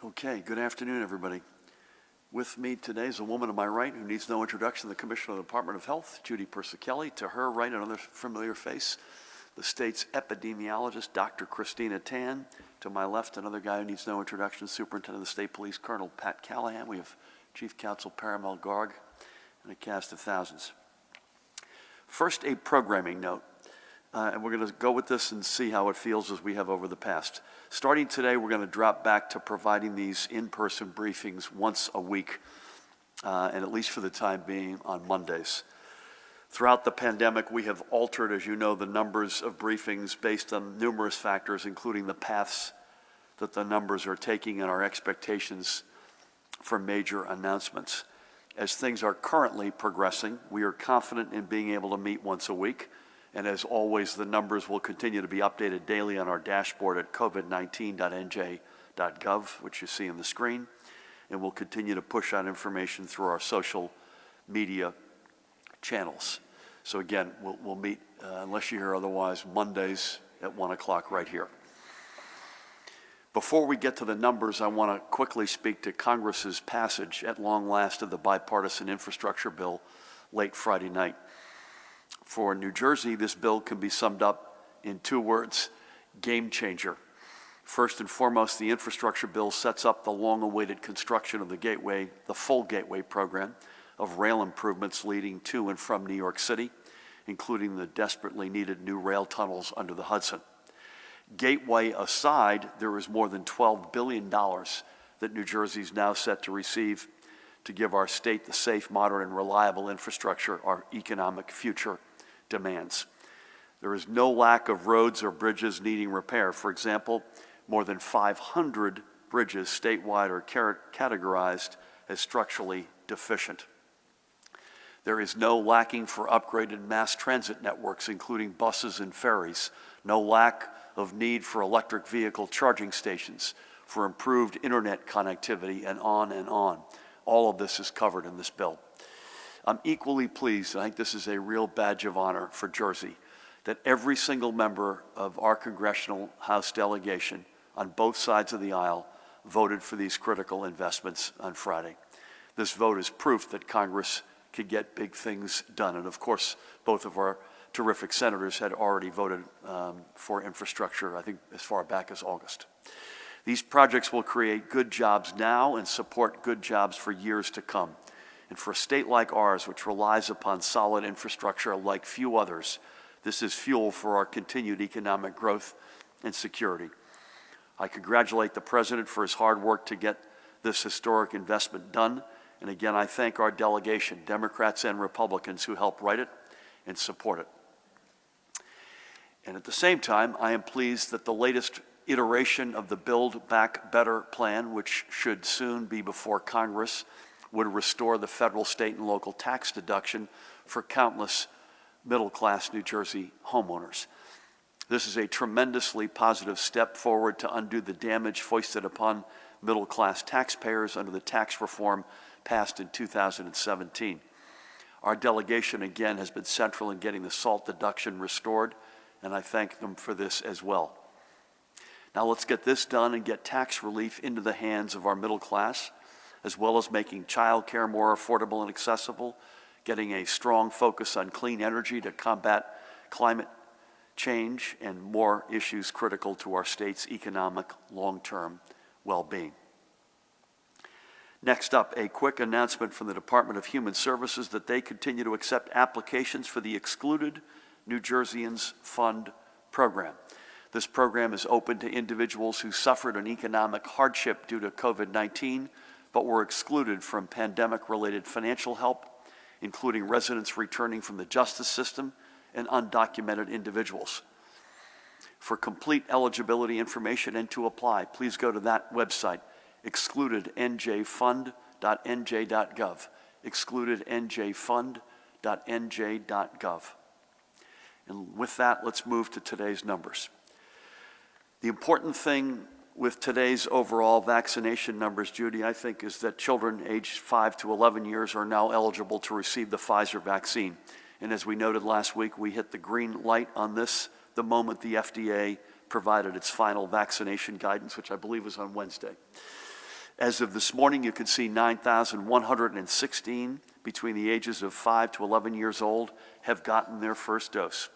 Okay, good afternoon, everybody. With me today is a woman to my right who needs no introduction, the Commissioner of the Department of Health, Judy Persicelli. To her right, another familiar face, the state's epidemiologist, Dr. Christina Tan. To my left, another guy who needs no introduction, Superintendent of the State Police, Colonel Pat Callahan. We have Chief Counsel Paramel Garg and a cast of thousands. First, a programming note. And we're going to go with this and see how it feels as we have over the past. Starting today, we're going to drop back to providing these in-person briefings once a week, and at least for the time being on Mondays. Throughout the pandemic, we have altered, as you know, the numbers of briefings based on numerous factors, including the paths that the numbers are taking and our expectations for major announcements. As things are currently progressing, we are confident in being able to meet once a week. And as always, the numbers will continue to be updated daily on our dashboard at covid19.nj.gov, which you see on the screen. And we'll continue to push out information through our social media channels. So again, we'll meet, unless you hear otherwise, Mondays at 1 o'clock right here. Before we get to the numbers, I want to quickly speak to Congress's passage at long last of the bipartisan infrastructure bill late Friday night. For New Jersey, this bill can be summed up in two words: game changer. First and foremost, the infrastructure bill sets up the long-awaited construction of the Gateway, the full Gateway program of rail improvements leading to and from New York City, including the desperately needed new rail tunnels under the Hudson. Gateway aside, there is more than $12 billion that New Jersey is now set to receive to give our state the safe, modern, and reliable infrastructure our economic future demands. There is no lack of roads or bridges needing repair. For example, more than 500 bridges statewide are categorized as structurally deficient. There is no lacking for upgraded mass transit networks, including buses and ferries. No lack of need for electric vehicle charging stations, for improved internet connectivity, and on and on. All of this is covered in this bill. I'm equally pleased, I think this is a real badge of honor for Jersey, that every single member of our Congressional House delegation on both sides of the aisle voted for these critical investments on Friday. This vote is proof that Congress could get big things done. And of course, both of our terrific senators had already voted for infrastructure, I think as far back as August. These projects will create good jobs now and support good jobs for years to come. And for a state like ours, which relies upon solid infrastructure like few others, this is fuel for our continued economic growth and security. I congratulate the President for his hard work to get this historic investment done. And again, I thank our delegation, Democrats and Republicans, who helped write it and support it. And at the same time, I am pleased that the latest iteration of the Build Back Better plan, which should soon be before Congress, would restore the federal, state, and local tax deduction for countless middle-class New Jersey homeowners. This is a tremendously positive step forward to undo the damage foisted upon middle-class taxpayers under the tax reform passed in 2017. Our delegation, again, has been central in getting the SALT deduction restored, and I thank them for this as well. Now let's get this done and get tax relief into the hands of our middle class, as well as making child care more affordable and accessible, getting a strong focus on clean energy to combat climate change, and more issues critical to our state's economic long-term well-being. Next up, a quick announcement from the Department of Human Services that they continue to accept applications for the Excluded New Jerseyans Fund program. This program is open to individuals who suffered an economic hardship due to COVID-19, but were excluded from pandemic-related financial help, including residents returning from the justice system and undocumented individuals. For complete eligibility information and to apply, please go to that website, excludednjfund.nj.gov, excludednjfund.nj.gov. And with that, let's move to today's numbers. The important thing with today's overall vaccination numbers, Judy, I think, is that children aged 5 to 11 years are now eligible to receive the Pfizer vaccine. And as we noted last week, we hit the green light on this the moment the FDA provided its final vaccination guidance, which I believe was on Wednesday. As of this morning, you can see 9,116 between the ages of 5 to 11 years old have gotten their first dose.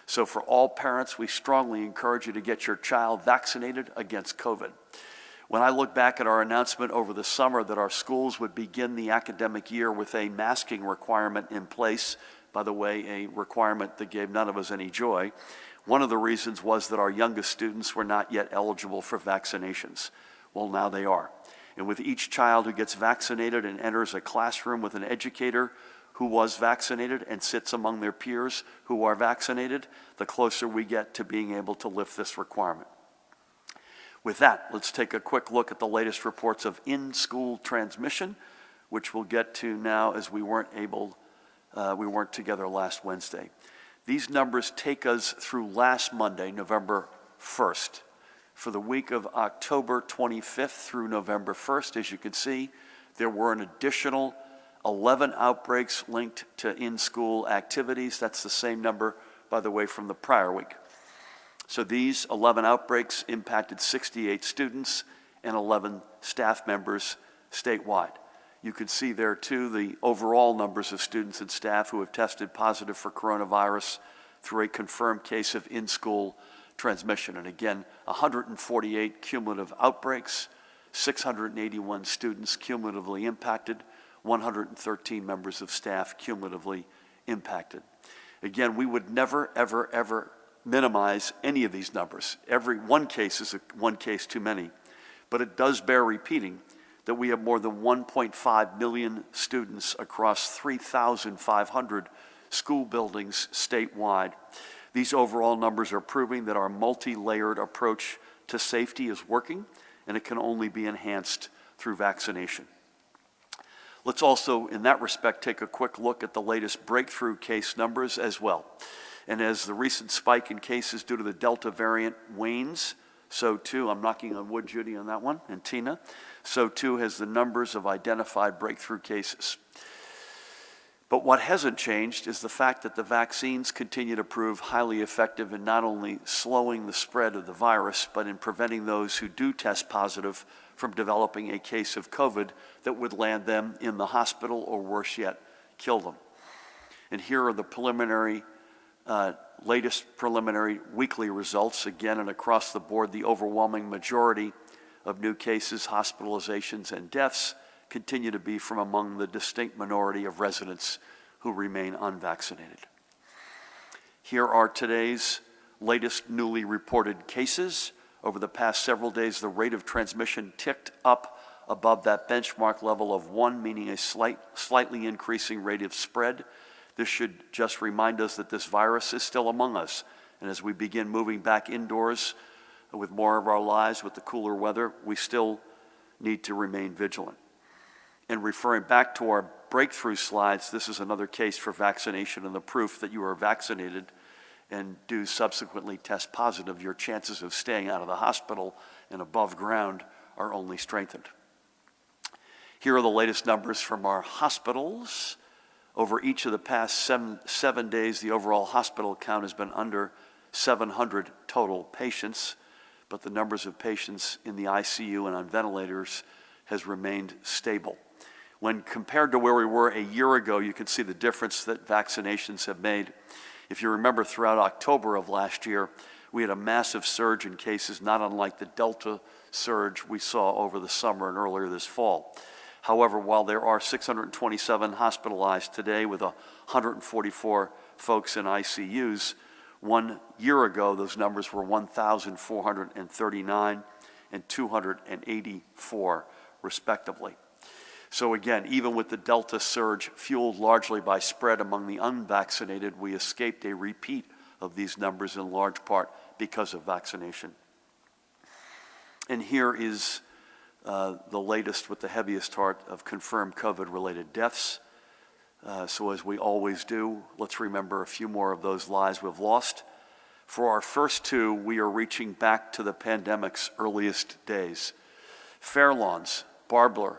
So for all parents, we strongly encourage you to get your child vaccinated against COVID. When I look back at our announcement over the summer that our schools would begin the academic year with a masking requirement in place, by the way, a requirement that gave none of us any joy, one of the reasons was that our youngest students were not yet eligible for vaccinations. Well, now they are. And with each child who gets vaccinated and enters a classroom with an educator who was vaccinated and sits among their peers who are vaccinated, the closer we get to being able to lift this requirement. With that, let's take a quick look at the latest reports of in-school transmission, which we'll get to now as we weren't together last Wednesday. These numbers take us through last Monday, November 1st. For the week of October 25th through November 1st, as you can see, there were an additional 11 outbreaks linked to in-school activities. That's the same number, by the way, from the prior week. So these 11 outbreaks impacted 68 students and 11 staff members statewide. You can see there, too, the overall numbers of students and staff who have tested positive for coronavirus through a confirmed case of in-school transmission. And again, 148 cumulative outbreaks, 681 students cumulatively impacted, 113 members of staff cumulatively impacted. Again, we would never, ever, ever minimize any of these numbers. Every one case is one case too many. But it does bear repeating that we have more than 1.5 million students across 3,500 school buildings statewide. These overall numbers are proving that our multi-layered approach to safety is working, and it can only be enhanced through vaccination. Let's also, in that respect, take a quick look at the latest breakthrough case numbers as well. And as the recent spike in cases due to the Delta variant wanes, so too, I'm knocking on wood, Judy, on that one, and Tina, so too has the numbers of identified breakthrough cases. But what hasn't changed is the fact that the vaccines continue to prove highly effective in not only slowing the spread of the virus, but in preventing those who do test positive from developing a case of COVID that would land them in the hospital or, worse yet, kill them. And here are the latest preliminary weekly results. Again, and across the board, the overwhelming majority of new cases, hospitalizations, and deaths continue to be from among the distinct minority of residents who remain unvaccinated. Here are today's latest newly reported cases. Over the past several days, the rate of transmission ticked up above that benchmark level of 1, meaning a slightly increasing rate of spread. This should just remind us that this virus is still among us. And as we begin moving back indoors with more of our lives with the cooler weather, we still need to remain vigilant. And referring back to our breakthrough slides, this is another case for vaccination and the proof that you are vaccinated and do subsequently test positive. Your chances of staying out of the hospital and above ground are only strengthened. Here are the latest numbers from our hospitals. Over each of the past seven days, the overall hospital count has been under 700 total patients, but the numbers of patients in the ICU and on ventilators has remained stable. When compared to where we were a year ago, you can see the difference that vaccinations have made. If you remember, throughout October of last year, we had a massive surge in cases, not unlike the Delta surge we saw over the summer and earlier this fall. However, while there are 627 hospitalized today with 144 folks in ICUs, 1 year ago those numbers were 1,439 and 284 respectively. So again, even with the Delta surge fueled largely by spread among the unvaccinated, we escaped a repeat of these numbers in large part because of vaccination. And here is the latest with the heaviest heart of confirmed COVID-related deaths. So as we always do, let's remember a few more of those lives we've lost. For our first two, we are reaching back to the pandemic's earliest days. Fairlawns, Barbara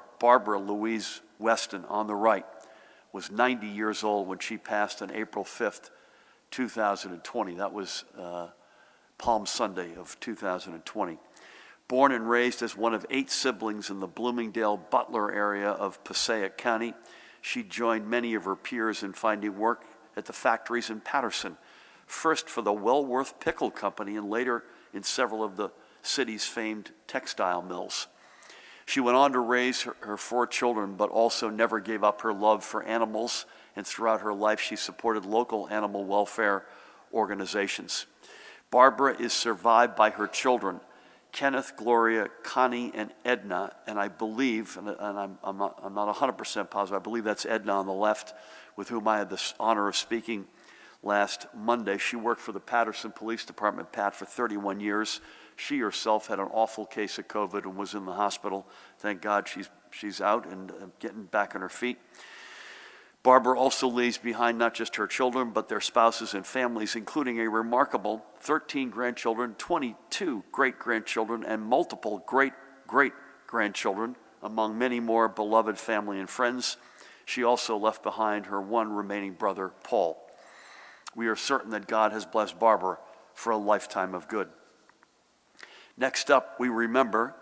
Louise Weston on the right was 90 years old when she passed on April 5th, 2020. That was Palm Sunday of 2020. Born and raised as one of 8 siblings in the Bloomingdale-Butler area of Passaic County, she joined many of her peers in finding work at the factories in Patterson, first for the Wellworth Pickle Company and later in several of the city's famed textile mills. She went on to raise her 4 children, but also never gave up her love for animals, and throughout her life she supported local animal welfare organizations. Barbara is survived by her children, Kenneth, Gloria, Connie, and Edna, and I believe, and I'm not 100% positive, I believe that's Edna on the left, with whom I had the honor of speaking last Monday. She worked for the Patterson Police Department, Pat, for 31 years. She herself had an awful case of COVID and was in the hospital. Thank God she's out and getting back on her feet. Barbara also leaves behind not just her children, but their spouses and families, including a remarkable 13 grandchildren, 22 great-grandchildren, and multiple great-great-grandchildren, among many more beloved family and friends. She also left behind her one remaining brother, Paul. We are certain that God has blessed Barbara for a lifetime of good. Next up, we remember,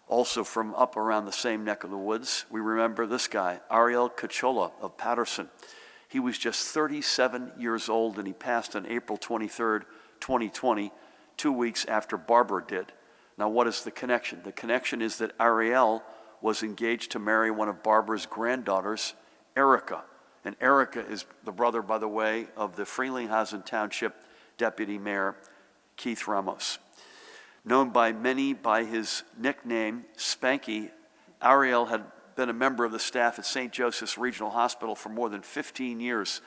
also from up around the same neck of the woods, we remember this guy, Ariel Cachola of Patterson. He was just 37 years old and he passed on April 23rd, 2020, 2 weeks after Barbara did. Now, what is the connection? The connection is that Ariel was engaged to marry one of Barbara's granddaughters, Erica. And Erica is the brother, by the way, of the Frelinghuysen Township Deputy Mayor, Keith Ramos. Known by many by his nickname, Spanky, Ariel had been a member of the staff at St. Joseph's Regional Hospital for more than 15 years.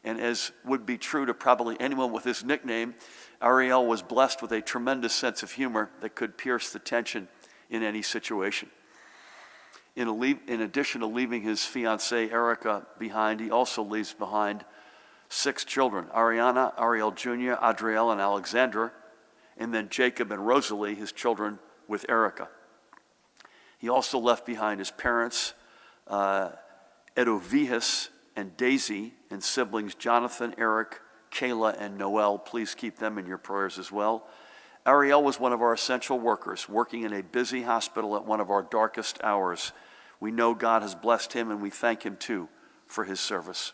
And as would be true to probably anyone with his nickname, Ariel was blessed with a tremendous sense of humor that could pierce the tension in any situation. In addition to leaving his fiancée, Erica, behind, he also leaves behind 6 children, Ariana, Ariel Jr., Adriel, and Alexandra, and then Jacob and Rosalie, his children, with Erica. He also left behind his parents, Edovihis and Daisy, and siblings Jonathan, Eric, Kayla, and Noel. Please keep them in your prayers as well. Ariel was one of our essential workers, working in a busy hospital at one of our darkest hours. We know God has blessed him, and we thank him, too, for his service.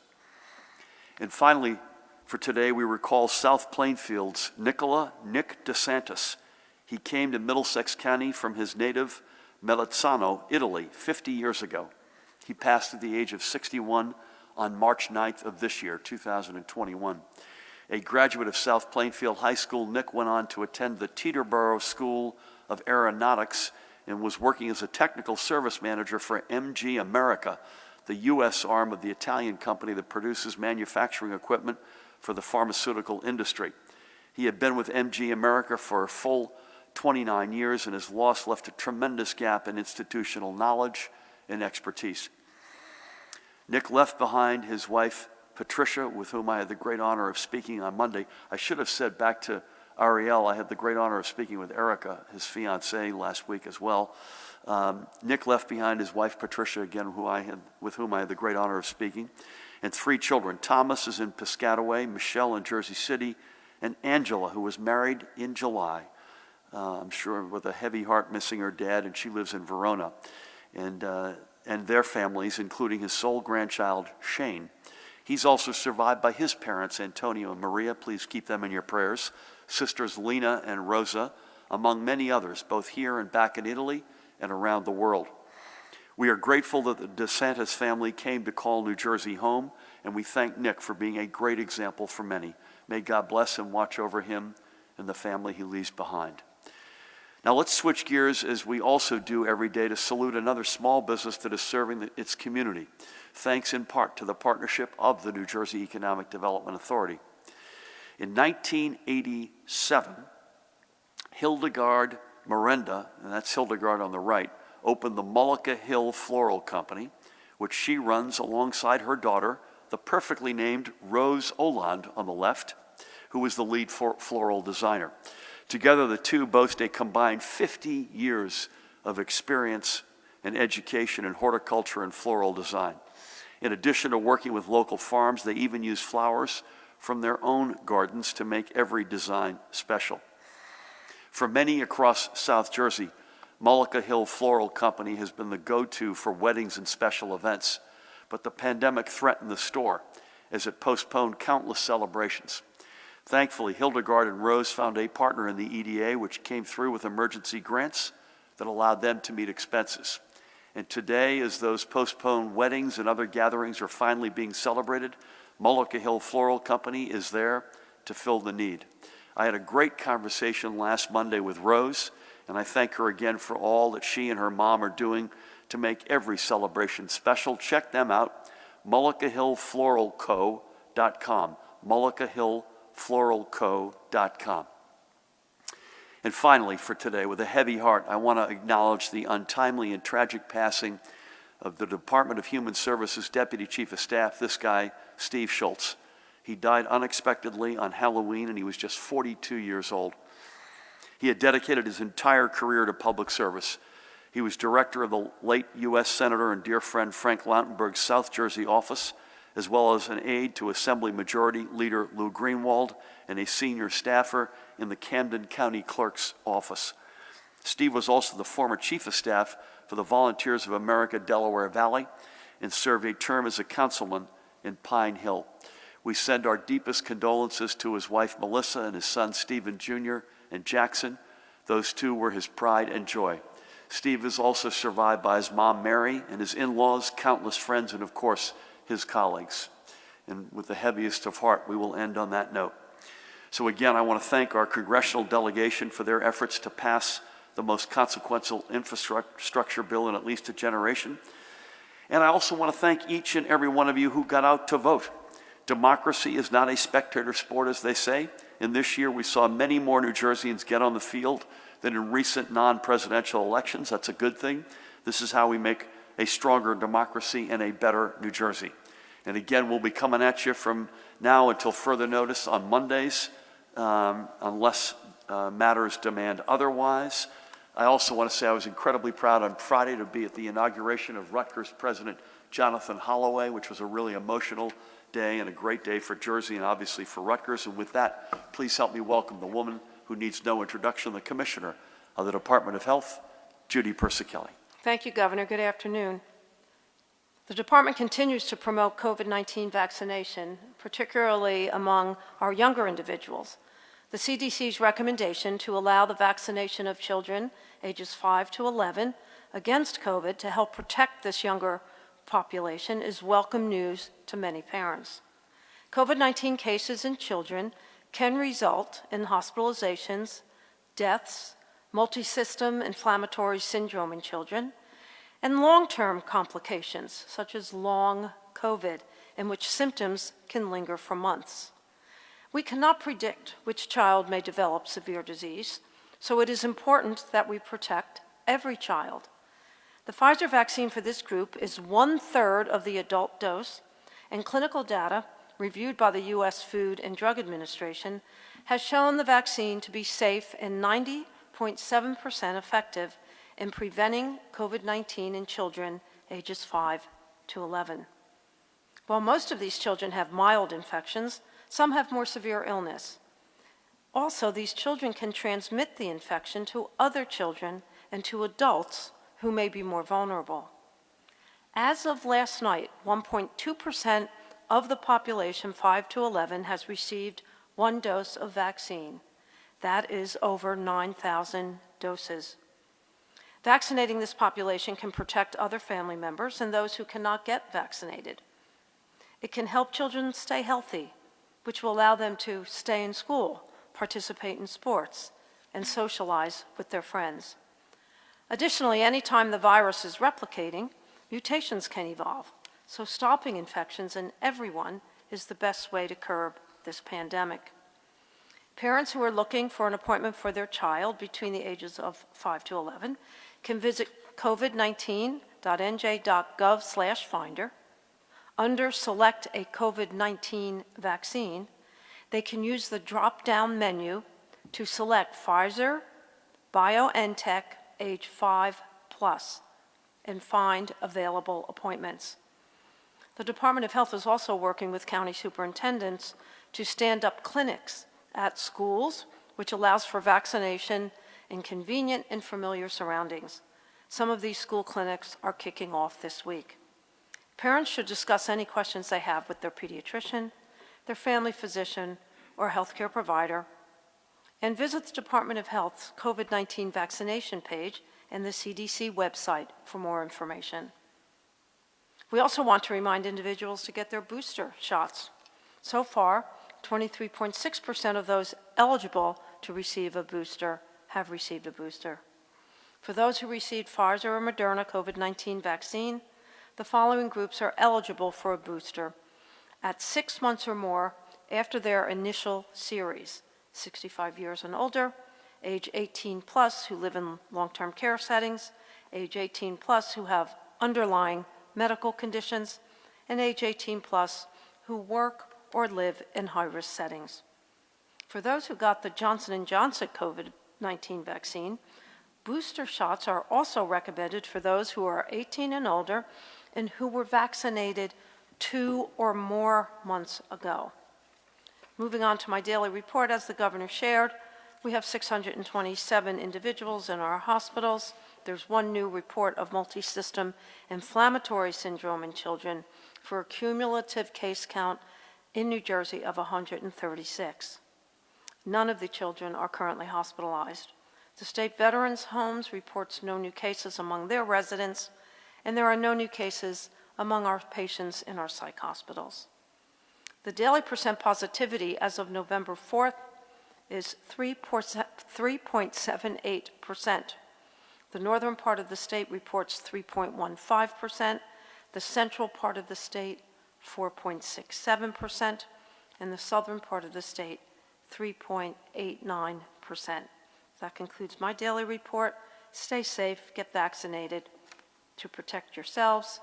And finally, for today, we recall South Plainfield's Nick DeSantis. He came to Middlesex County from his native Melizzano, Italy, 50 years ago. He passed at the age of 61 on March 9th of this year, 2021. A graduate of South Plainfield High School, Nick went on to attend the Teterboro School of Aeronautics and was working as a technical service manager for MG America, the U.S. arm of the Italian company that produces manufacturing equipment for the pharmaceutical industry. He had been with MG America for a full 29 years, and his loss left a tremendous gap in institutional knowledge and expertise. Nick left behind his wife, Patricia, with whom I had the great honor of speaking on Monday. I should have said back to Ariel, I had the great honor of speaking with Erica, his fiancée, last week as well. Nick left behind his wife, Patricia, again, with whom I had the great honor of speaking, and 3 children. Thomas is in Piscataway, Michelle in Jersey City, and Angela, who was married in July, I'm sure with a heavy heart missing her dad, and she lives in Verona. And their families, including his sole grandchild, Shane. He's also survived by his parents, Antonio and Maria. Please keep them in your prayers. Sisters Lena and Rosa, among many others, both here and back in Italy and around the world. We are grateful that the DeSantis family came to call New Jersey home, and we thank Nick for being a great example for many. May God bless and watch over him and the family he leaves behind. Now let's switch gears, as we also do every day, to salute another small business that is serving its community, thanks in part to the partnership of the New Jersey Economic Development Authority. In 1987, Hildegard Miranda, and that's Hildegard on the right, opened the Mullica Hill Floral Company, which she runs alongside her daughter, the perfectly named Rose Oland on the left, who is the lead floral designer. Together, the two boast a combined 50 years of experience and education in horticulture and floral design. In addition to working with local farms, they even use flowers from their own gardens to make every design special. For many across South Jersey, Mullica Hill Floral Company has been the go-to for weddings and special events, but the pandemic threatened the store as it postponed countless celebrations. Thankfully, Hildegard and Rose found a partner in the EDA, which came through with emergency grants that allowed them to meet expenses. And today, as those postponed weddings and other gatherings are finally being celebrated, Mullica Hill Floral Company is there to fill the need. I had a great conversation last Monday with Rose, and I thank her again for all that she and her mom are doing to make every celebration special. Check them out, mullicahillfloralco.com, mullicahillfloralco.com. And finally, for today, with a heavy heart, I want to acknowledge the untimely and tragic passing of the Department of Human Services Deputy Chief of Staff, this guy, Steve Schultz. He died unexpectedly on Halloween, and he was just 42 years old. He had dedicated his entire career to public service. He was director of the late U.S. Senator and dear friend Frank Lautenberg's South Jersey office, as well as an aide to Assembly Majority Leader Lou Greenwald and a senior staffer in the Camden County Clerk's office. Steve was also the former chief of staff for the Volunteers of America Delaware Valley and served a term as a councilman in Pine Hill. We send our deepest condolences to his wife Melissa and his son Stephen Jr. and Jackson. Those two were his pride and joy. Steve is also survived by his mom Mary and his in-laws, countless friends, and of course his colleagues. And with the heaviest of heart, we will end on that note. So again, I want to thank our congressional delegation for their efforts to pass the most consequential infrastructure bill in at least a generation. And I also want to thank each and every one of you who got out to vote. Democracy is not a spectator sport, as they say. And this year we saw many more New Jerseyans get on the field than in recent non-presidential elections. That's a good thing. This is how we make a stronger democracy and a better New Jersey. And again, we'll be coming at you from now until further notice on Mondays, unless matters demand otherwise. I also want to say I was incredibly proud on Friday to be at the inauguration of Rutgers President Jonathan Holloway, which was a really emotional day and a great day for Jersey and obviously for Rutgers. And with that, please help me welcome the woman who needs no introduction, the Commissioner of the Department of Health, Judy Persicelli. Thank you, Governor. Good afternoon. The department continues to promote COVID-19 vaccination, particularly among our younger individuals. The CDC's recommendation to allow the vaccination of children ages 5 to 11 against COVID to help protect this younger population is welcome news to many parents. COVID-19 cases in children can result in hospitalizations, deaths, multisystem inflammatory syndrome in children, and long-term complications such as long COVID, in which symptoms can linger for months. We cannot predict which child may develop severe disease, so it is important that we protect every child. The Pfizer vaccine for this group is 1/3 of the adult dose, and clinical data reviewed by the U.S. Food and Drug Administration has shown the vaccine to be safe and 90.7% effective in preventing COVID-19 in children ages 5 to 11. While most of these children have mild infections, some have more severe illness. Also, these children can transmit the infection to other children and to adults who may be more vulnerable. As of last night, 1.2% of the population 5 to 11 has received 1 dose of vaccine. That is over 9,000 doses. Vaccinating this population can protect other family members and those who cannot get vaccinated. It can help children stay healthy, which will allow them to stay in school, participate in sports, and socialize with their friends. Additionally, anytime the virus is replicating, mutations can evolve, so stopping infections in everyone is the best way to curb this pandemic. Parents who are looking for an appointment for their child between the ages of 5 to 11 can visit covid19.nj.gov/finder. Under Select a COVID-19 Vaccine, they can use the drop-down menu to select Pfizer, BioNTech, age 5+, and find available appointments. The Department of Health is also working with county superintendents to stand up clinics at schools, which allows for vaccination in convenient and familiar surroundings. Some of these school clinics are kicking off this week. Parents should discuss any questions they have with their pediatrician, their family physician, or healthcare provider, and visit the Department of Health's COVID-19 vaccination page and the CDC website for more information. We also want to remind individuals to get their booster shots. So far, 23.6% of those eligible to receive a booster have received a booster. For those who received Pfizer or Moderna COVID-19 vaccine, the following groups are eligible for a booster at 6 months or more after their initial series: 65 years and older, age 18 plus who live in long-term care settings, age 18 plus who have underlying medical conditions, and age 18 plus who work or live in high-risk settings. For those who got the Johnson & Johnson COVID-19 vaccine, booster shots are also recommended for those who are 18 and older and who were vaccinated 2 or more months ago. Moving on to my daily report, as the governor shared, we have 627 individuals in our hospitals. There's one new report of multisystem inflammatory syndrome in children for a cumulative case count in New Jersey of 136. None of the children are currently hospitalized. The State Veterans Homes reports no new cases among their residents, and there are no new cases among our patients in our psych hospitals. The daily percent positivity as of November 4th is 3.78%. The northern part of the state reports 3.15%, the central part of the state 4.67%, and the southern part of the state 3.89%. That concludes my daily report. Stay safe, get vaccinated to protect yourselves,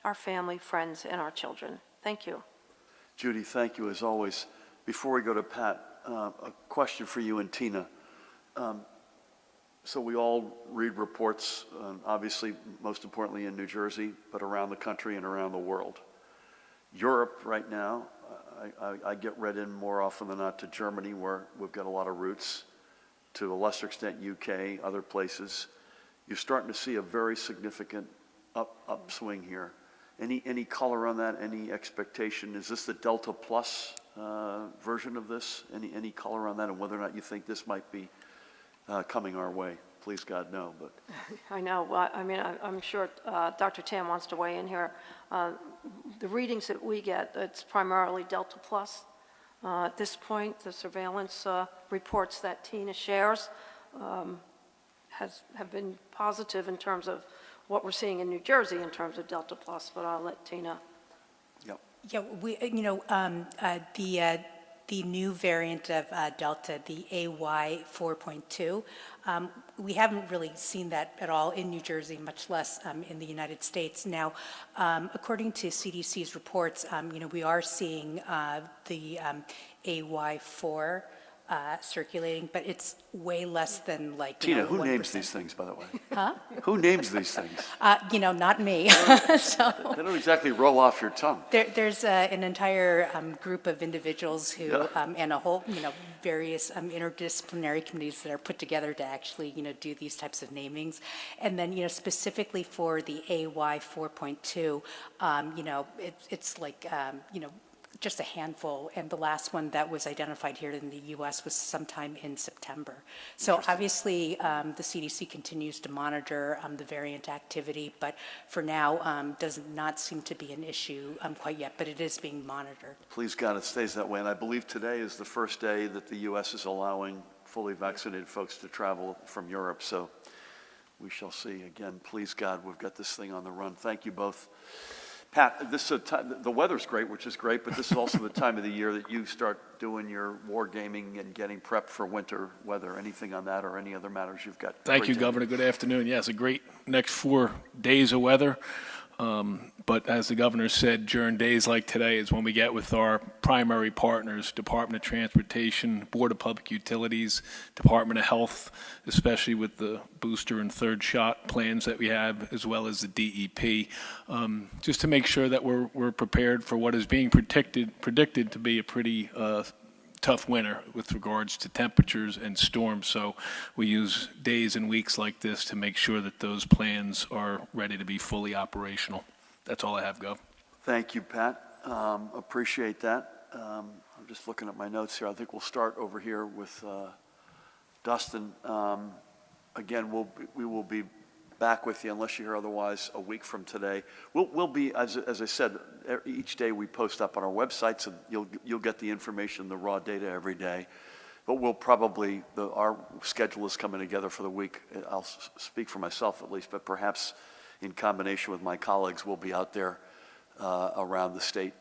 our family, friends, and our children. Thank you. Judy, thank you as always. Before we go to Pat, a question for you and Tina. So we all read reports, obviously, most importantly in New Jersey, but around the country and around the world. Europe right now, I get read in more often than not to Germany, where we've got a lot of roots, to a lesser extent UK, other places. You're starting to see a very significant upswing here. Any color on that? Any expectation? Is this the Delta Plus version of this? Any color on that, and whether or not you think this might be coming our way? Please, God, no. But I know. Well, I mean, I'm sure Dr. Tam wants to weigh in here. The readings that we get, it's primarily Delta Plus. At this point, the surveillance reports that Tina shares have been positive in terms of what we're seeing in New Jersey in terms of Delta Plus, but I'll let Tina. Yep. Yeah, the new variant of Delta, the AY 4.2, we haven't really seen that at all in New Jersey, much less in the United States. Now, according to CDC's reports, we are seeing the AY4 circulating, but it's way less than like Tina, who 1%. names these things, by the way? Huh? Who names these things? Not me. So They don't exactly roll off your tongue. there's an entire group of individuals who, Yeah. and a whole, various interdisciplinary committees that are put together to actually, do these types of namings. And then, specifically for the AY 4.2, it's like, just a handful, and the last one that was identified here in the U.S. was sometime in September. So obviously, the CDC continues to monitor the variant activity, but for now, does not seem to be an issue quite yet, but it is being monitored. Please, God, it stays that way. And I believe today is the first day that the U.S. is allowing fully vaccinated folks to travel from Europe. So we shall see. Again, please, God, we've got this thing on the run. Thank you both. Pat, the weather's great, which is great, but this is also the time of the year that you start doing your war gaming and getting prepped for winter weather. Anything on that or any other matters you've got? Thank you, Governor. Good afternoon. Yes, a great next 4 days of weather. But as the governor said, during days like today is when we get with our primary partners, Department of Transportation, Board of Public Utilities, Department of Health, especially with the booster and third shot plans that we have, as well as the DEP, just to make sure that we're prepared for what is being predicted to be a pretty tough winter with regards to temperatures and storms. So we use days and weeks like this to make sure that those plans are ready to be fully operational. That's all I have, Gov. Thank you, Pat. Appreciate that. I'm just looking at my notes here. I think we'll start over here with Dustin. Again, we will be back with you, unless you hear otherwise, a week from today. We'll be, as I said, each day we post up on our website, so you'll get the information, the raw data every day. But we'll probably, our schedule is coming together for the week. I'll speak for myself at least, but perhaps in combination with my colleagues, we'll be out there around the state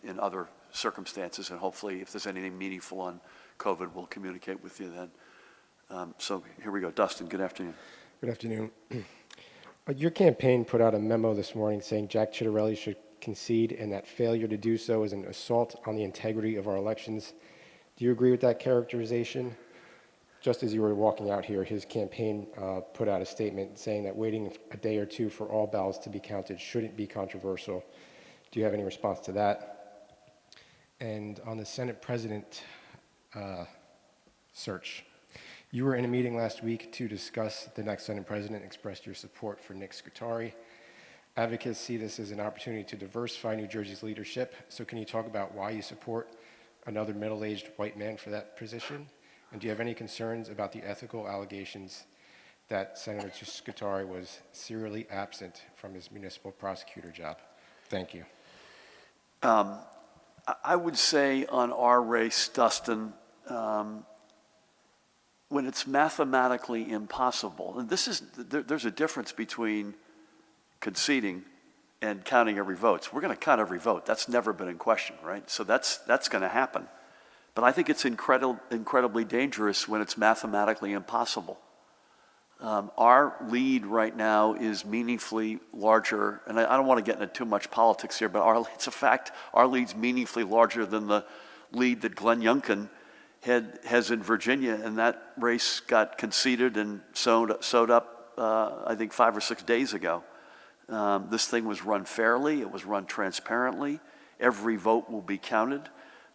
in other circumstances, and hopefully if there's anything meaningful on COVID, we'll communicate with you then. So here we go. Dustin, good afternoon. Good afternoon. Your campaign put out a memo this morning saying Jack Ciattarelli should concede and that failure to do so is an assault on the integrity of our elections. Do you agree with that characterization? Just as you were walking out here, his campaign put out a statement saying that waiting a day or two for all ballots to be counted shouldn't be controversial. Do you have any response to that? And on the Senate President search, you were in a meeting last week to discuss the next Senate President and expressed your support for Nick Scutari. Advocates see this as an opportunity to diversify New Jersey's leadership. So can you talk about why you support another middle-aged white man for that position? And do you have any concerns about the ethical allegations that Senator Scutari was serially absent from his municipal prosecutor job? Thank you. I would say on our race, Dustin, when it's mathematically impossible, and there's a difference between conceding and counting every vote. So we're going to count every vote. That's never been in question, right? So that's going to happen. But I think it's incredibly dangerous when it's mathematically impossible. Our lead right now is meaningfully larger, and I don't want to get into too much politics here, but it's a fact, our lead's meaningfully larger than the lead that Glenn Youngkin has in Virginia, and that race got conceded and sewed up, I think 5 or 6 days ago. This thing was run fairly, it was run transparently, every vote will be counted,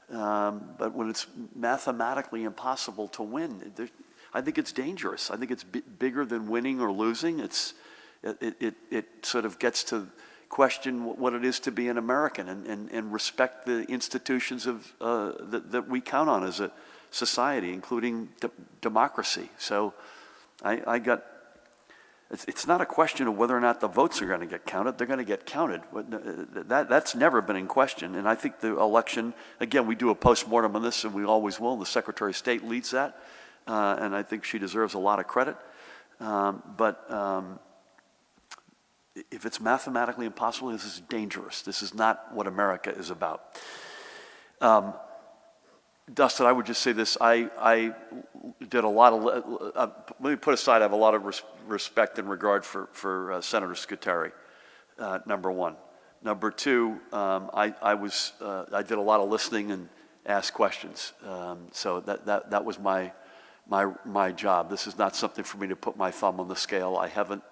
but when it's mathematically impossible to win, I think it's dangerous. I think it's bigger than winning or losing. It sort of gets to question what it is to be an American and respect the institutions that we count on as a society, including democracy. So it's not a question of whether or not the votes are going to get counted. They're going to get counted. That's never been in question. And I think the election, again, we do a postmortem on this, and we always will. The Secretary of State leads that, and I think she deserves a lot of credit. But if it's mathematically impossible, this is dangerous. This is not what America is about. Dustin, I would just say this. I did a lot of, let me put aside, I have a lot of respect and regard for Senator Scutari, number one. Number two, I did a lot of listening and asked questions. So that was my job. This is not something for me to put my thumb on the scale. I haven't,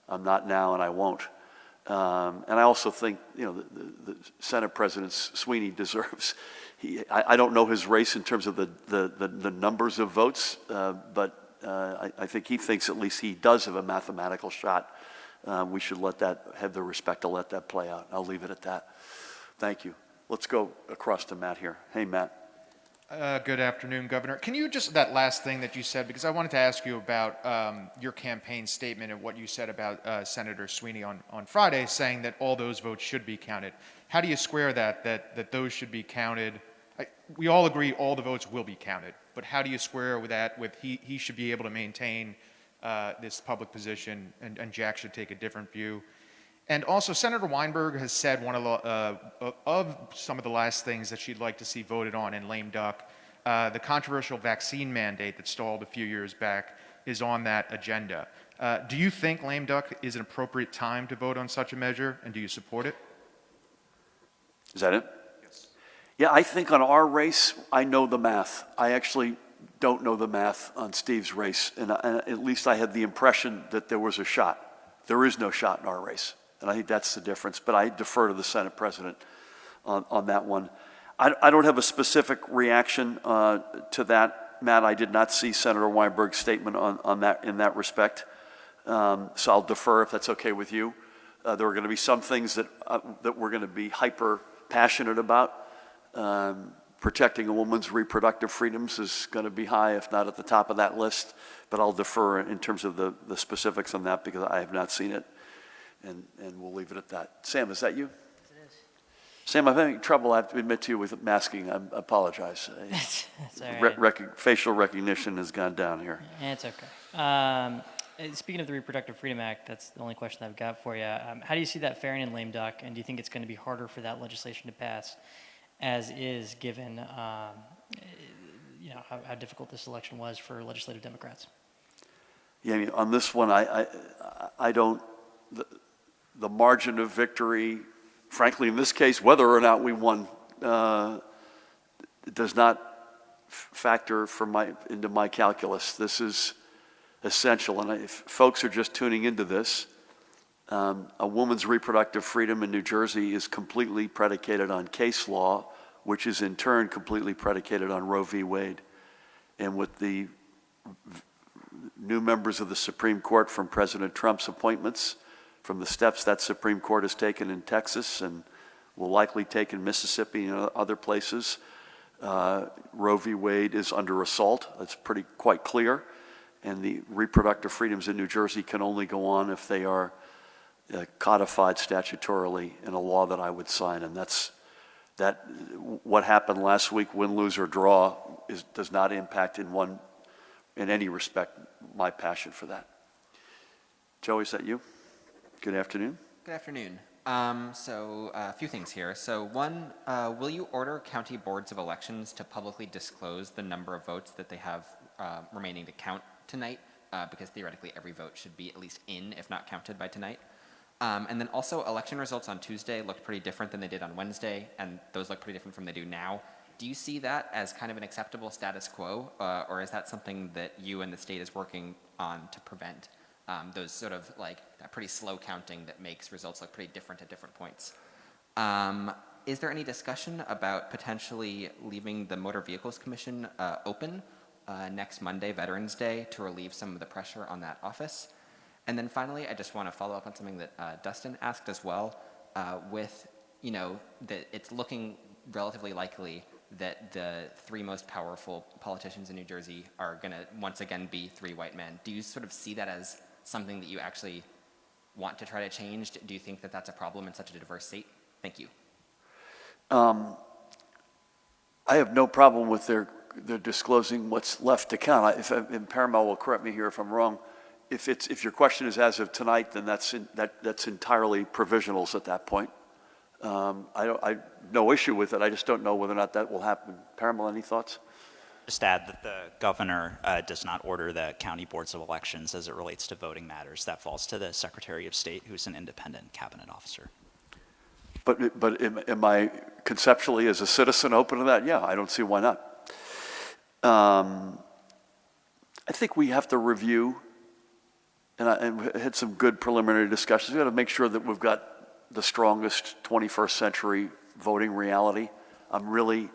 I'm not now, and I won't. And I also think, the Senate President Sweeney deserves, I don't know his race in terms of the numbers of votes, but I think he thinks at least he does have a mathematical shot. We should have the respect to let that play out. I'll leave it at that. Thank you. Let's go across to Matt here. Hey, Matt. Good afternoon, Governor. Can you just, that last thing that you said, because I wanted to ask you about your campaign statement and what you said about Senator Sweeney on Friday, saying that all those votes should be counted. How do you square that those should be counted? We all agree all the votes will be counted, but how do you square with that with he should be able to maintain this public position and Jack should take a different view? And also, Senator Weinberg has said one of some of the last things that she'd like to see voted on in lame duck, the controversial vaccine mandate that stalled a few years back is on that agenda. Do you think lame duck is an appropriate time to vote on such a measure, and do you support it? Is that it? Yes. Yeah, I think on our race, I know the math. I actually don't know the math on Steve's race, and at least I had the impression that there was a shot. There is no shot in our race. And I think that's the difference. But I defer to the Senate President on that one. I don't have a specific reaction to that, Matt. I did not see Senator Weinberg's statement on that in that respect. So I'll defer if that's okay with you. There are going to be some things that we're going to be hyper passionate about. Protecting a woman's reproductive freedoms is going to be high, if not at the top of that list. But I'll defer in terms of the specifics on that because I have not seen it, and we'll leave it at that. Sam, is that you? Yes, it is. Sam, I'm having trouble, I have to admit to you, with masking. I apologize. That's all right. Facial recognition has gone down here. It's okay. Speaking of the Reproductive Freedom Act, that's the only question I've got for you. How do you see that faring in lame duck, and do you think it's going to be harder for that legislation to pass, as is given how difficult this election was for legislative Democrats? Yeah, I mean, on this one, I don't. The margin of victory, frankly, in this case, whether or not we won, does not factor into my calculus. This is essential, and if folks are just tuning into this, a woman's reproductive freedom in New Jersey is completely predicated on case law, which is in turn completely predicated on Roe v. Wade. And with the new members of the Supreme Court from President Trump's appointments, from the steps that Supreme Court has taken in Texas and will likely take in Mississippi and other places, Roe v. Wade is under assault. That's quite clear. And the reproductive freedoms in New Jersey can only go on if they are codified statutorily in a law that I would sign. And what happened last week, win, lose, or draw, does not impact in any respect my passion for that. Joey, is that you? Good afternoon. Good afternoon. So a few things here. So one, will you order county boards of elections to publicly disclose the number of votes that they have remaining to count tonight? Because theoretically every vote should be at least in, if not counted by tonight. And then also election results on Tuesday looked pretty different than they did on Wednesday, and those look pretty different from they do now. Do you see that as kind of an acceptable status quo, or is that something that you and the state is working on to prevent those sort of like that pretty slow counting that makes results look pretty different at different points? Is there any discussion about potentially leaving the Motor Vehicles Commission open next Monday, Veterans Day, to relieve some of the pressure on that office? And then finally, I just want to follow up on something that Dustin asked as well, with, that it's looking relatively likely that the three most powerful politicians in New Jersey are going to once again be three white men. Do you sort of see that as something that you actually want to try to change? Do you think that that's a problem in such a diverse state? Thank you. I have no problem with their disclosing what's left to count. And Paramount will correct me here if I'm wrong. If your question is as of tonight, then that's entirely provisionals at that point. I no issue with it. I just don't know whether or not that will happen. Paramount, any thoughts? Just add that the governor does not order the county boards of elections as it relates to voting matters. That falls to the Secretary of State, who's an independent cabinet officer. But am I conceptually as a citizen open to that? Yeah, I don't see why not. I think we have to review, and we had some good preliminary discussions. We got to make sure that we've got the strongest 21st century voting reality. I'm really,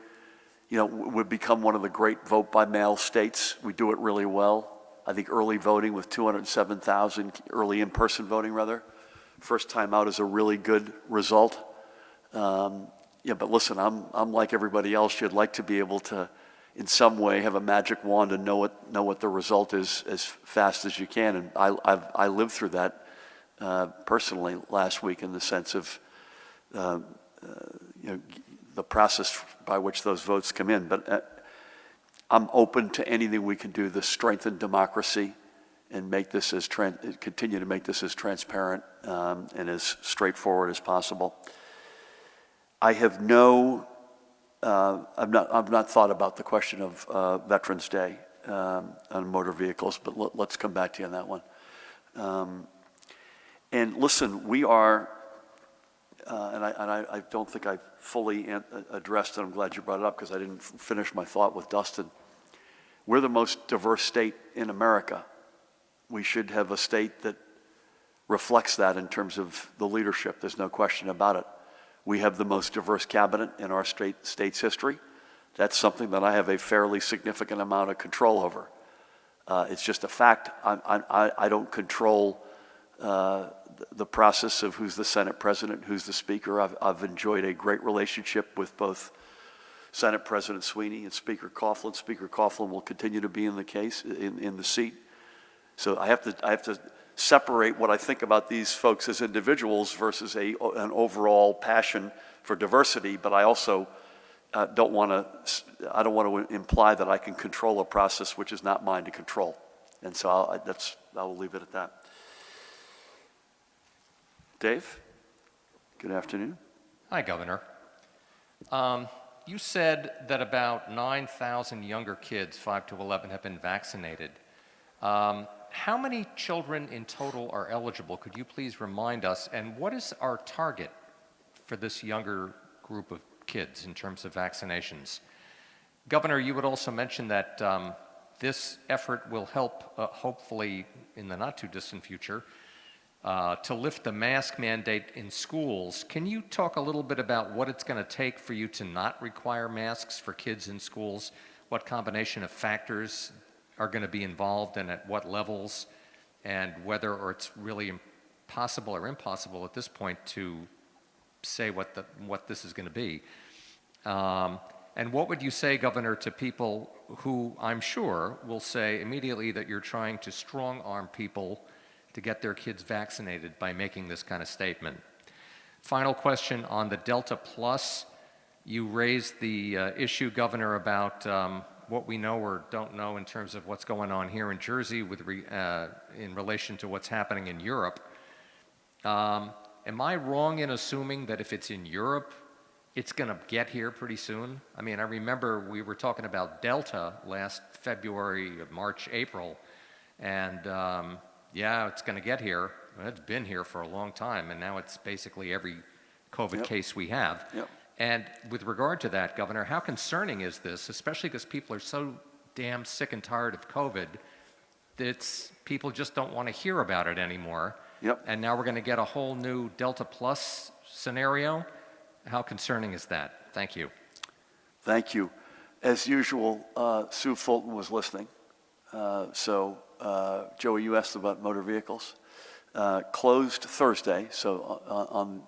we've become one of the great vote by mail states. We do it really well. I think early voting with 207,000, early in-person voting rather, first time out is a really good result. But listen, I'm like everybody else. You'd like to be able to, in some way, have a magic wand and know what the result is as fast as you can. And I lived through that personally last week in the sense of the process by which those votes come in. But I'm open to anything we can do to strengthen democracy and make this continue to make this as transparent and as straightforward as possible. I have I've not thought about the question of Veterans Day on motor vehicles, but let's come back to you on that one. And listen, we are, and I don't think I fully addressed it. I'm glad you brought it up because I didn't finish my thought with Dustin. We're the most diverse state in America. We should have a state that reflects that in terms of the leadership. There's no question about it. We have the most diverse cabinet in our state's history. That's something that I have a fairly significant amount of control over. It's just a fact. I don't control the process of who's the Senate president, who's the speaker. I've enjoyed a great relationship with both Senate President Sweeney and Speaker Coughlin. Speaker Coughlin will continue to be in the seat. So I have to separate what I think about these folks as individuals versus an overall passion for diversity. But I also don't want to imply that I can control a process which is not mine to control. And so I will leave it at that. Dave, good afternoon. Hi, Governor. You said that about 9,000 younger kids, 5 to 11, have been vaccinated. How many children in total are eligible? Could you please remind us? And what is our target for this younger group of kids in terms of vaccinations? Governor, you would also mention that this effort will help, hopefully in the not too distant future, to lift the mask mandate in schools. Can you talk a little bit about what it's going to take for you to not require masks for kids in schools? What combination of factors are going to be involved and at what levels, and whether or it's really possible or impossible at this point to say what this is going to be. And what would you say, Governor, to people who I'm sure will say immediately that you're trying to strong-arm people to get their kids vaccinated by making this kind of statement? Final question on the Delta Plus. You raised the issue, Governor, about what we know or don't know in terms of what's going on here in Jersey in relation to what's happening in Europe. Am I wrong in assuming that if it's in Europe, it's going to get here pretty soon? I mean, I remember we were talking about Delta last February, March, April, and yeah, it's going to get here. Well, it's been here for a long time, and now it's basically every COVID case we have. Yep. And with regard to that, Governor, how concerning is this, especially because people are so damn sick and tired of COVID that people just don't want to hear about it anymore. Yep. And now we're going to get a whole new Delta Plus scenario. How concerning is that? Thank you. Thank you. As usual, Sue Fulton was listening. Joey, you asked about motor vehicles. Closed Thursday, so on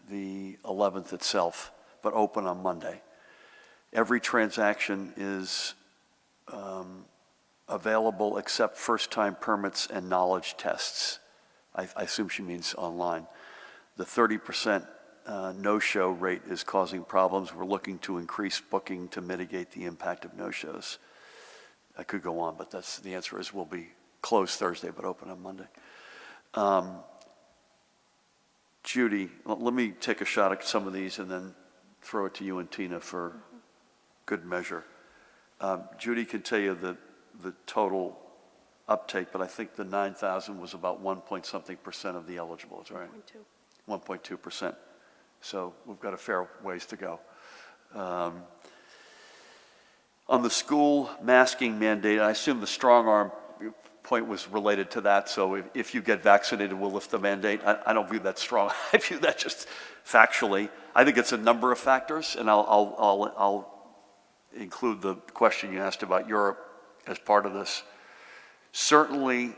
the 11th itself, but open on Monday. Every transaction is available except first-time permits and knowledge tests. I assume she means online. The 30% no-show rate is causing problems. We're looking to increase booking to mitigate the impact of no-shows. I could go on, but the answer is we'll be closed Thursday, but open on Monday. Judy, let me take a shot at some of these and then throw it to you and Tina for good measure. Judy can tell you the total uptake, but I think the 9,000 was about 1-point-something% of the eligibles, right? 1.2%. So we've got a fair ways to go. On the school masking mandate, I assume the strong arm point was related to that. So if you get vaccinated, we'll lift the mandate. I don't view that strong. I view that just factually. I think it's a number of factors, and I'll include the question you asked about Europe as part of this. Certainly,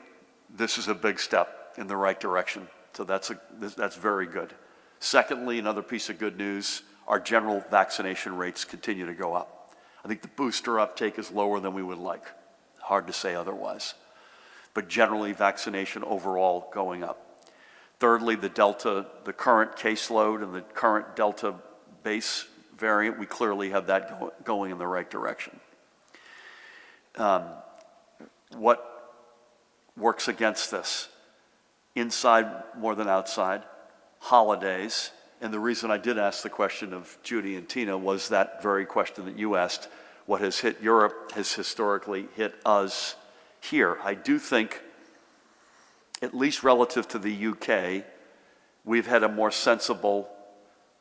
this is a big step in the right direction. So that's very good. Secondly, another piece of good news, our general vaccination rates continue to go up. I think the booster uptake is lower than we would like. Hard to say otherwise. But generally, vaccination overall going up. Thirdly, the current caseload and the current Delta base variant, we clearly have that going in the right direction. What works against this? Inside more than outside, holidays, and the reason I did ask the question of Judy and Tina was that very question that you asked. What has hit Europe has historically hit us here. I do think, at least relative to the UK, we've had a more sensible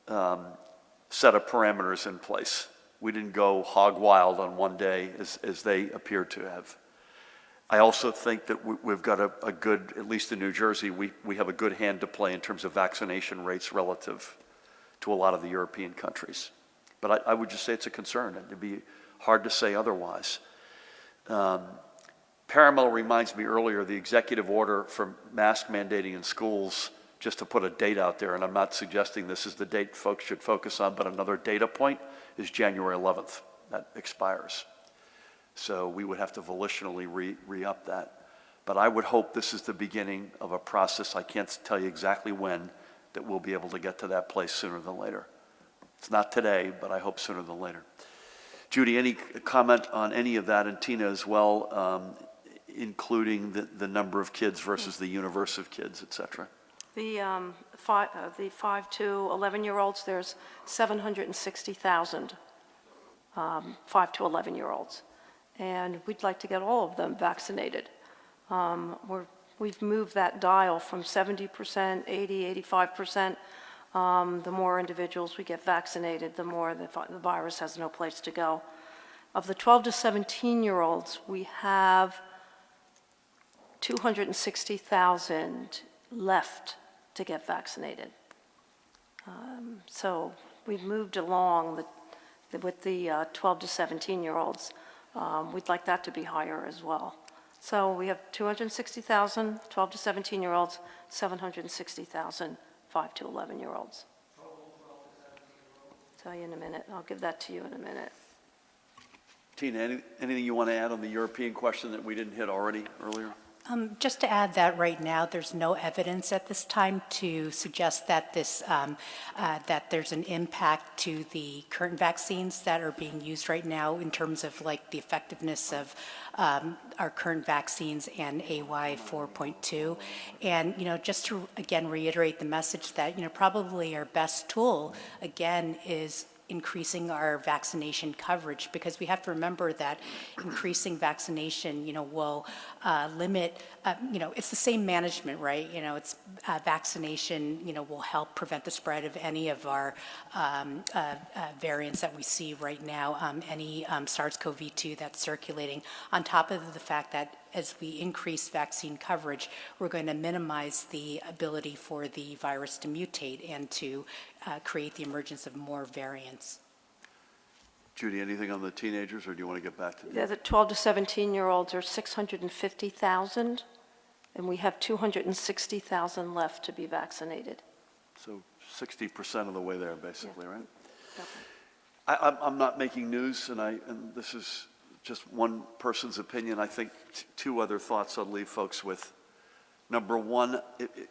set of parameters in place. We didn't go hog wild on one day as they appear to have. I also think that we've got a good, at least in New Jersey, we have a good hand to play in terms of vaccination rates relative to a lot of the European countries. But I would just say it's a concern, and it'd be hard to say otherwise. Paramount reminds me earlier, the executive order for mask mandating in schools, just to put a date out there, and I'm not suggesting this is the date folks should focus on, but another data point is January 11th. That expires. So we would have to volitionally re-up that. But I would hope this is the beginning of a process, I can't tell you exactly when, that we'll be able to get to that place sooner than later. It's not today, but I hope sooner than later. Judy, any comment on any of that, and Tina as well, including the number of kids versus the universe of kids, et cetera? The 5 to 11-year-olds, there's 760,000 5 to 11-year-olds. And we'd like to get all of them vaccinated. We've moved that dial from 70%, 80, 85%. The more individuals we get vaccinated, the more the virus has no place to go. Of the 12 to 17-year-olds, we have 260,000 left to get vaccinated. So we've moved along with the 12 to 17-year-olds. We'd like that to be higher as well. So we have 260,000 12 to 17-year-olds, 760,000 5 to 11-year-olds. Tell you in a minute. I'll give that to you in a minute. Tina, anything you want to add on the European question that we didn't hit already earlier? Just to add that right now, there's no evidence at this time to suggest that that there's an impact to the current vaccines that are being used right now in terms of like the effectiveness of our current vaccines and AY 4.2. And, just to, again, reiterate the message that, probably our best tool, again, is increasing our vaccination coverage, because we have to remember that increasing vaccination, will limit, it's the same management, right? It's vaccination, will help prevent the spread of any of our variants that we see right now, any SARS-CoV-2 that's circulating, on top of the fact that as we increase vaccine coverage, we're going to minimize the ability for the virus to mutate and to create the emergence of more variants. Judy, anything on the teenagers, or do you want to get back to that? Yeah, the 12 to 17-year-olds are 650,000, and we have 260,000 left to be vaccinated. So 60% of the way there, basically, Yeah. right? Okay. I'm not making news, and this is just one person's opinion. I think two other thoughts I'll leave folks with. Number one,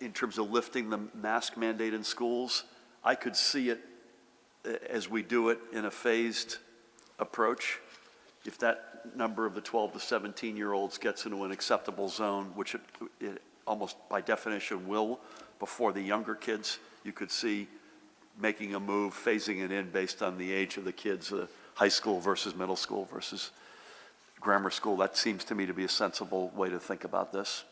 in terms of lifting the mask mandate in schools, I could see it as we do it in a phased approach. If that number of the 12 to 17-year-olds gets into an acceptable zone, which it almost by definition will before the younger kids, you could see making a move, phasing it in based on the age of the kids, high school versus middle school versus grammar school. That seems to me to be a sensible way to think about this.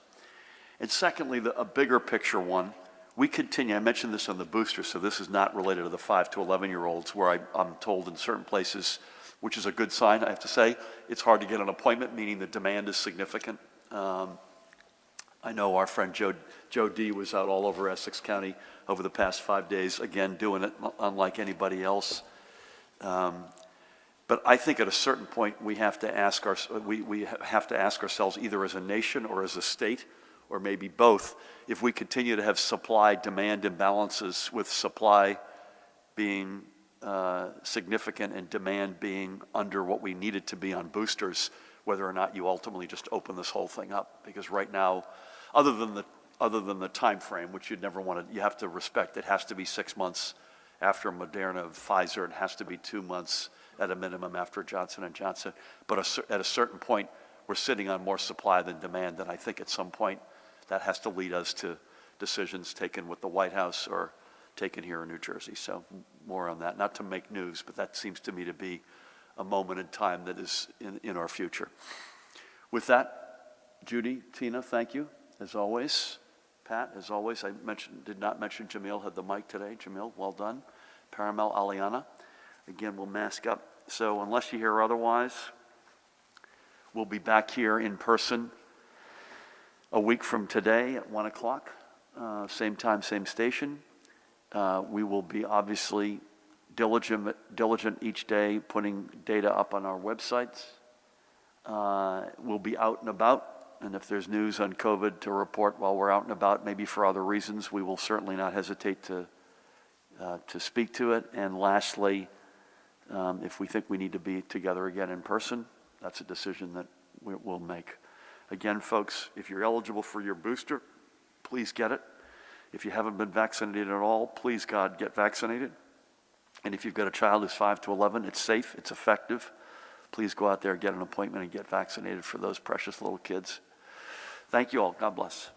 And secondly, a bigger picture one, we continue, I mentioned this on the booster, so this is not related to the 5 to 11-year-olds, where I'm told in certain places, which is a good sign, I have to say, it's hard to get an appointment, meaning the demand is significant. I know our friend Joe D was out all over Essex County over the past 5 days, again, doing it unlike anybody else. But I think at a certain point we have to ask ourselves, either as a nation or as a state, or maybe both, if we continue to have supply-demand imbalances, with supply being significant and demand being under what we need it to be on boosters, whether or not you ultimately just open this whole thing up. Because right now, other than the time frame, which you'd never want to, you have to respect, it has to be 6 months after Moderna, Pfizer, it has to be 2 months at a minimum after Johnson & Johnson. But at a certain point, we're sitting on more supply than demand, and I think at some point that has to lead us to decisions taken with the White House or taken here in New Jersey. So more on that, not to make news, but that seems to me to be a moment in time that is in our future. With that, Judy, Tina, thank you, as always. Pat, as always, did not mention Jamil had the mic today. Jamil, well done. Paramel, Aliana. Again, we'll mask up. So unless you hear otherwise, we'll be back here in person a week from today at 1 o'clock, same time, same station. We will be obviously diligent each day, putting data up on our websites. We'll be out and about, and if there's news on COVID to report while we're out and about, maybe for other reasons, we will certainly not hesitate to speak to it. And lastly, if we think we need to be together again in person, that's a decision that we'll make. Again, folks, if you're eligible for your booster, please get it. If you haven't been vaccinated at all, please, God, get vaccinated. And if you've got a child who's 5 to 11, it's safe, it's effective. Please go out there, get an appointment, and get vaccinated for those precious little kids. Thank you all. God bless.